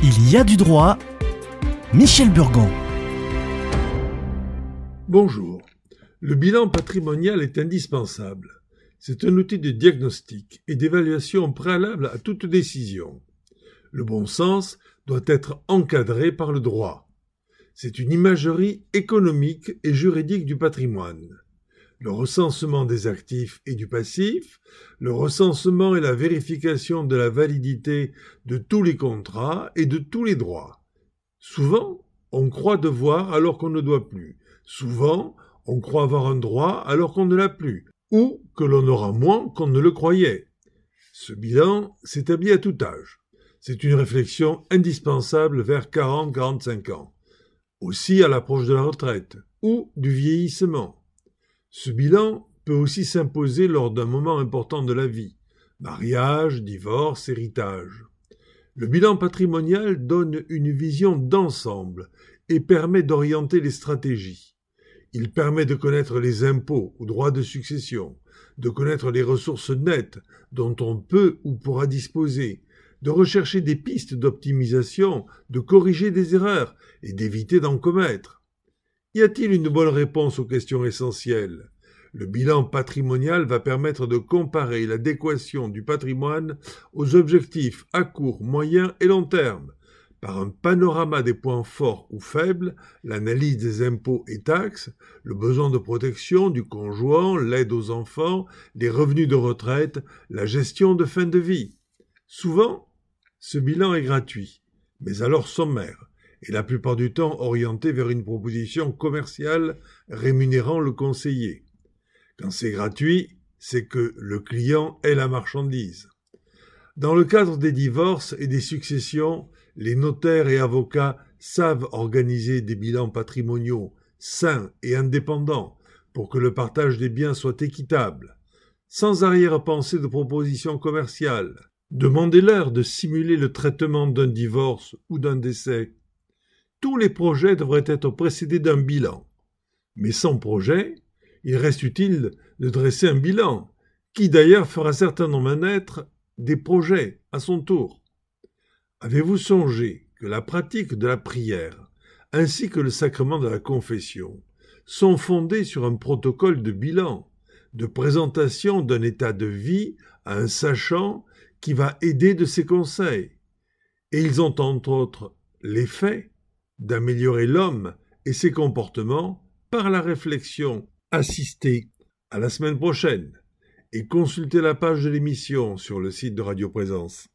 Il y a du droit. Michel Burgon. Bonjour. Le bilan patrimonial est indispensable. C'est un outil de diagnostic et d'évaluation préalable à toute décision. Le bon sens doit être encadré par le droit. C'est une imagerie économique et juridique du patrimoine. Le recensement des actifs et du passif, le recensement et la vérification de la validité de tous les contrats et de tous les droits. Souvent, on croit devoir alors qu'on ne doit plus. Souvent, on croit avoir un droit alors qu'on ne l'a plus, ou que l'on aura moins qu'on ne le croyait. Ce bilan s'établit à tout âge. C'est une réflexion indispensable vers 40-45 ans. Aussi à l'approche de la retraite, ou du vieillissement. Ce bilan peut aussi s'imposer lors d'un moment important de la vie, mariage, divorce, héritage. Le bilan patrimonial donne une vision d'ensemble et permet d'orienter les stratégies. Il permet de connaître les impôts ou droits de succession, de connaître les ressources nettes dont on peut ou pourra disposer, de rechercher des pistes d'optimisation, de corriger des erreurs et d'éviter d'en commettre. Y a-t-il une bonne réponse aux questions essentielles ? Le bilan patrimonial va permettre de comparer l'adéquation du patrimoine aux objectifs à court, moyen et long terme. Par un panorama des points forts ou faibles, l'analyse des impôts et taxes, le besoin de protection du conjoint, l'aide aux enfants, les revenus de retraite, la gestion de fin de vie. Souvent, ce bilan est gratuit, mais alors sommaire, et la plupart du temps orienté vers une proposition commerciale rémunérant le conseiller. Quand c'est gratuit, c'est que le client est la marchandise. Dans le cadre des divorces et des successions, les notaires et avocats savent organiser des bilans patrimoniaux sains et indépendants pour que le partage des biens soit équitable. Sans arrière-pensée de propositions commerciales, demandez-leur de simuler le traitement d'un divorce ou d'un décès. Tous les projets devraient être précédés d'un bilan. Mais sans projet, il reste utile de dresser un bilan, qui d'ailleurs fera certainement naître des projets à son tour. Avez-vous songé que la pratique de la prière, ainsi que le sacrement de la confession, sont fondés sur un protocole de bilan, de présentation d'un état de vie à un sachant qui va aider de ses conseils. Et ils ont entre autres l'effet d'améliorer l'homme et ses comportements par la réflexion assistée. À la semaine prochaine et consultez la page de l'émission sur le site de Radio Présence.